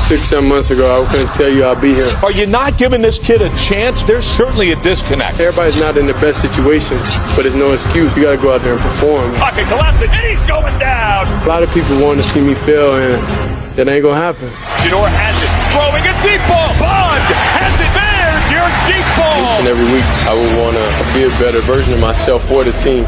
6-7 months ago, I couldn't tell you I'll be here. Are you not giving this kid a chance? There's certainly a disconnect. Everybody's not in the best situation, but it's no excuse. You got to go out there and perform. Pocket collapsing, and he's going down. A lot of people want to see me fail, and that ain't going to happen. Shedeur has it, throwing a deep ball. Bond has it. There's your deep ball. Each and every week, I would want to be a better version of myself for the team.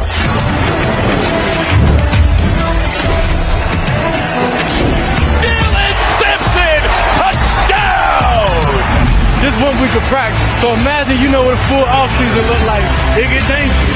Just 1 week of practice. So imagine, you know what a full offseason look like. It get dangerous.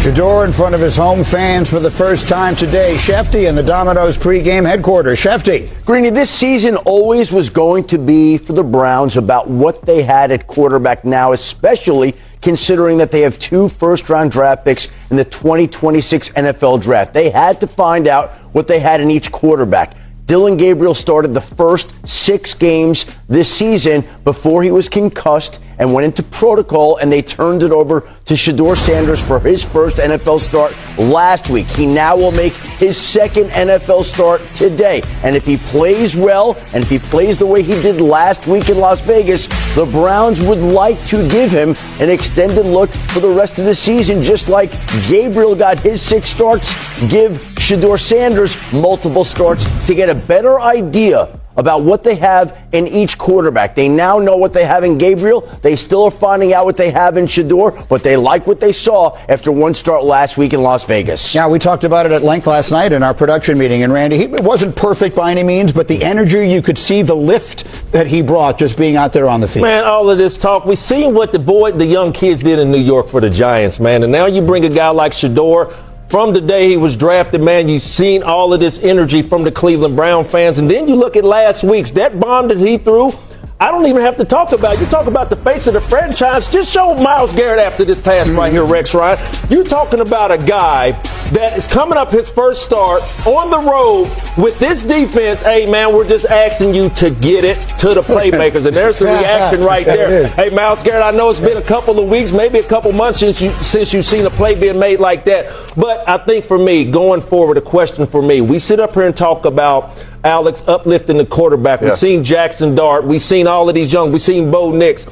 Shedeur in front of his home fans for the first time today. Shefty in the Domino's pregame headquarters. Shefty. Greeny, this season always was going to be for the Browns about what they had at quarterback now, especially considering that they have 2 first-round draft picks in the 2026 NFL draft. They had to find out what they had in each quarterback. Dillon Gabriel started the first 6 games this season before he was concussed and went into protocol, and they turned it over to Shedeur Sanders for his first NFL start last week. He now will make his second NFL start today. And if he plays well, and if he plays the way he did last week in Las Vegas, the Browns would like to give him an extended look for the rest of the season, just like Gabriel got his 6 starts. Give Shedeur Sanders multiple starts to get a better idea about what they have in each quarterback. They now know what they have in Gabriel. They still are finding out what they have in Shedeur, but they like what they saw after 1 start last week in Las Vegas. Yeah, we talked about it at length last night in our production meeting. And Randy, it wasn't perfect by any means, but the energy, you could see the lift that he brought just being out there on the field. Man, all of this talk, we seen what the young kids did in New York for the Giants, man. And now you bring a guy like Shedeur. From the day he was drafted, man, you've seen all of this energy from the Cleveland Brown fans. And then you look at last week's, that bomb that he threw, I don't even have to talk about it. You talk about the face of the franchise. Just show Myles Garrett after this pass right here, Rex Ryan. You're talking about a guy that is coming up his first start on the road with this defense. Hey, man, we're just asking you to get it to the playmakers. And there's the reaction right there. Hey, Myles Garrett, I know it's been a couple of weeks, maybe a couple months since you've seen a play being made like that. But I think for me, going forward, a question for me, we sit up here and talk about Alex uplifting the quarterback. We've seen Jackson Dart. We've seen all of these young. We've seen Bo Nix.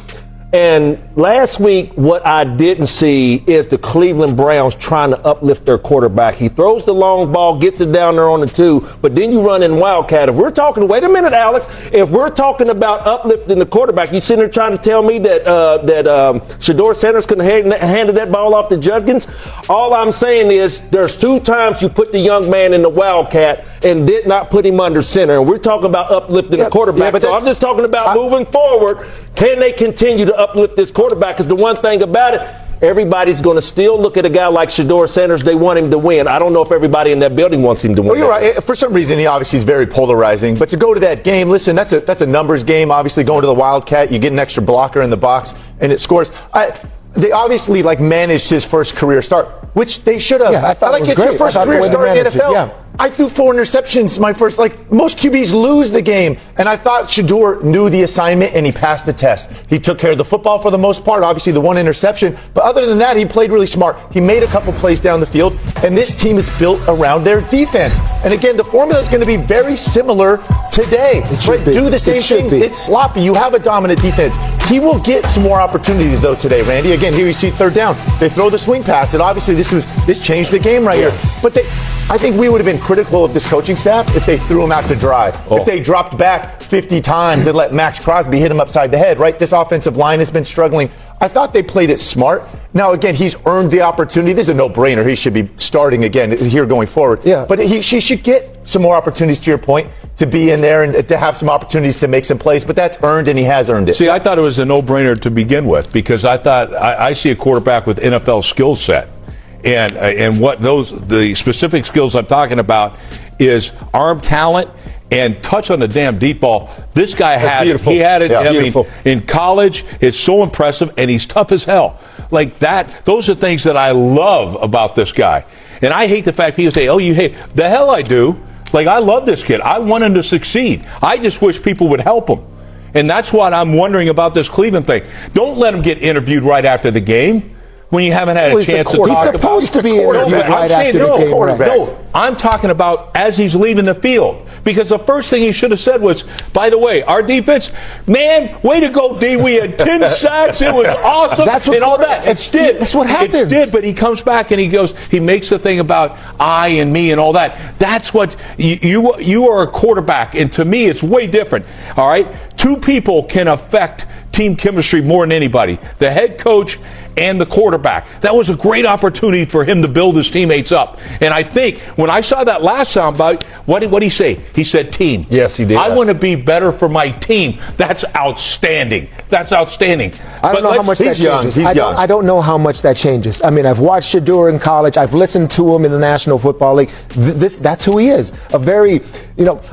And last week, what I didn't see is the Cleveland Browns trying to uplift their quarterback. He throws the long ball, gets it down there on the 2, but then you run in Wildcat. If we're talking, wait a minute, Alex, if we're talking about uplifting the quarterback, you sitting there trying to tell me that Shedeur Sanders couldn't have handed that ball off to Judkins? All I'm saying is there's 2 times you put the young man in the Wildcat and did not put him under center. And we're talking about uplifting the quarterback. So I'm just talking about moving forward. Can they continue to uplift this quarterback? Because the one thing about it, everybody's going to still look at a guy like Shedeur Sanders. They want him to win. I don't know if everybody in that building wants him to win. Well, you're right. For some reason, he obviously is very polarizing. But to go to that game, listen, that's a numbers game. Obviously, going to the Wildcat, you get an extra blocker in the box, and it scores. They obviously managed his first career start, which they should have. Yeah, I thought it was get great. your first career start in the NFL. I threw 4 interceptions my first. Most QBs lose the game, and I thought Shedeur knew the assignment and he passed the test. He took care of the football for the most part. Obviously, the 1 interception, but other than that, he played really smart. He made a couple plays down the field, and this team is built around their defense. And again, the formula is going to be very similar today. Do the same things. It's sloppy. You have a dominant defense. He will get some more opportunities though today, Randy. Again, here you see 3rd down. They throw the swing pass, and obviously this changed the game right here. But I think we would have been critical of this coaching staff if they threw him out to dry. If they dropped back 50 times and let Max Crosby hit him upside the head, right? This offensive line has been struggling. I thought they played it smart. Now, again, he's earned the opportunity. This is a no-brainer. He should be starting again here going forward. Yeah. But he should get some more opportunities, to your point, to be in there and to have some opportunities to make some plays. But that's earned, and he has earned it. See, I thought it was a no-brainer to begin with because I thought I see a quarterback with NFL skill set. And what the specific skills I'm talking about is arm talent and touch on the damn deep ball. This guy had it. He had it. I mean, in college, it's so impressive, and he's tough as hell. Like that, those are things that I love about this guy. And I hate the fact people say, "Oh, you hate." The hell I do. Like, I love this kid. I want him to succeed. I just wish people would help him. And that's what I'm wondering about this Cleveland thing. Don't let him get interviewed right after the game when you haven't had a chance to talk about it. He's supposed to be interviewed right after the game. I'm talking about as he's leaving the field. Because the first thing he should have said was, by the way, our defense, man, way to go, D. We had 10 sacks. It was awesome. And all that. That's what happens. It did, but he comes back and he goes, he makes the thing about I and me and all that. That's what you are a quarterback. And to me, it's way different. All right? Two people can affect team chemistry more than anybody. The head coach and the quarterback. That was a great opportunity for him to build his teammates up. And I think when I saw that last soundbite, what did he say? He said team. Yes, he did. I want to be better for my team. That's outstanding. That's outstanding. I don't know how much that changes. I don't know how much that changes. I mean, I've watched Shedeur in college. I've listened to him in the National Football League. That's who he is. A very,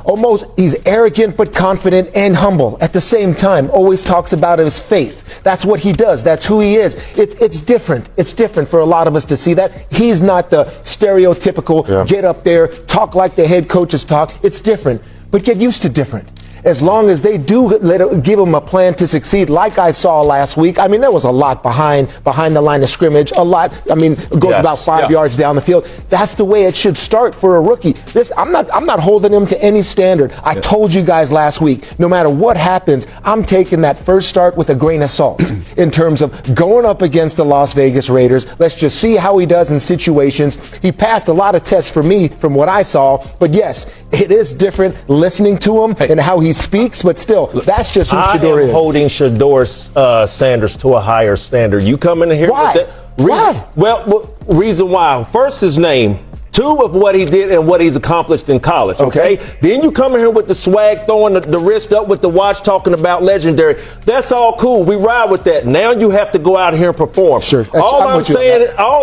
almost he's arrogant but confident and humble at the same time. Always talks about his faith. That's what he does. That's who he is. It's different. It's different for a lot of us to see that. He's not the stereotypical get up there, talk like the head coaches talk. It's different. But get used to different. As long as they do give him a plan to succeed, like I saw last week. I mean, there was a lot behind the line of scrimmage. A lot. I mean, it goes about 5 yards down the field. That's the way it should start for a rookie. I'm not holding him to any standard. I told you guys last week, no matter what happens, I'm taking that first start with a grain of salt in terms of going up against the Las Vegas Raiders. Let's just see how he does in situations. He passed a lot of tests for me from what I saw. But yes, it is different listening to him and how he speaks, but still, that's just who Shedeur is. I am holding Shedeur Sanders to a higher standard. You come in here Why? with that. Why? Well, reason why. First, his name. Two, of what he did and what he's accomplished in college, okay? Then you come in here with the swag, throwing the wrist up with the watch, talking about legendary. That's all cool. We ride with that. Now you have to go out here and perform. Sure. All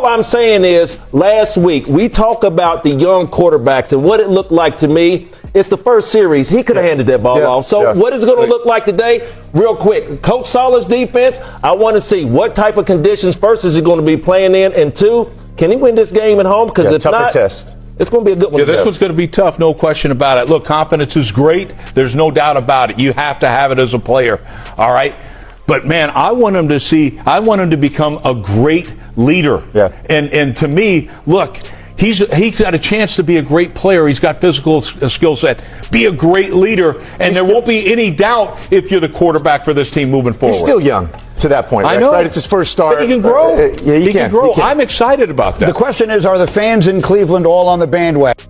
I'm saying is, last week, we talk about the young quarterbacks and what it looked like to me. It's the first series. He could have handed that ball off. So what is it going to look like today? Real quick, Coach Saleh's defense, I want to see what type of conditions, first, is he going to be playing in, and two, can he win this game at home? Because if not, test. It's going to be a good one. Yeah, this one's going to be tough, no question about it. Look, confidence is great. There's no doubt about it. You have to have it as a player, all right? But, man, I want him to become a great leader. Yeah. And to me, look, he's got a chance to be a great player. He's got physical skill set. Be a great leader, and there won't be any doubt if you're the quarterback for this team moving forward. He's still young to that point. I know. Right? It's his first start. But he can grow. He can grow. I'm excited about that. The question is, are the fans in Cleveland all on the bandwagon?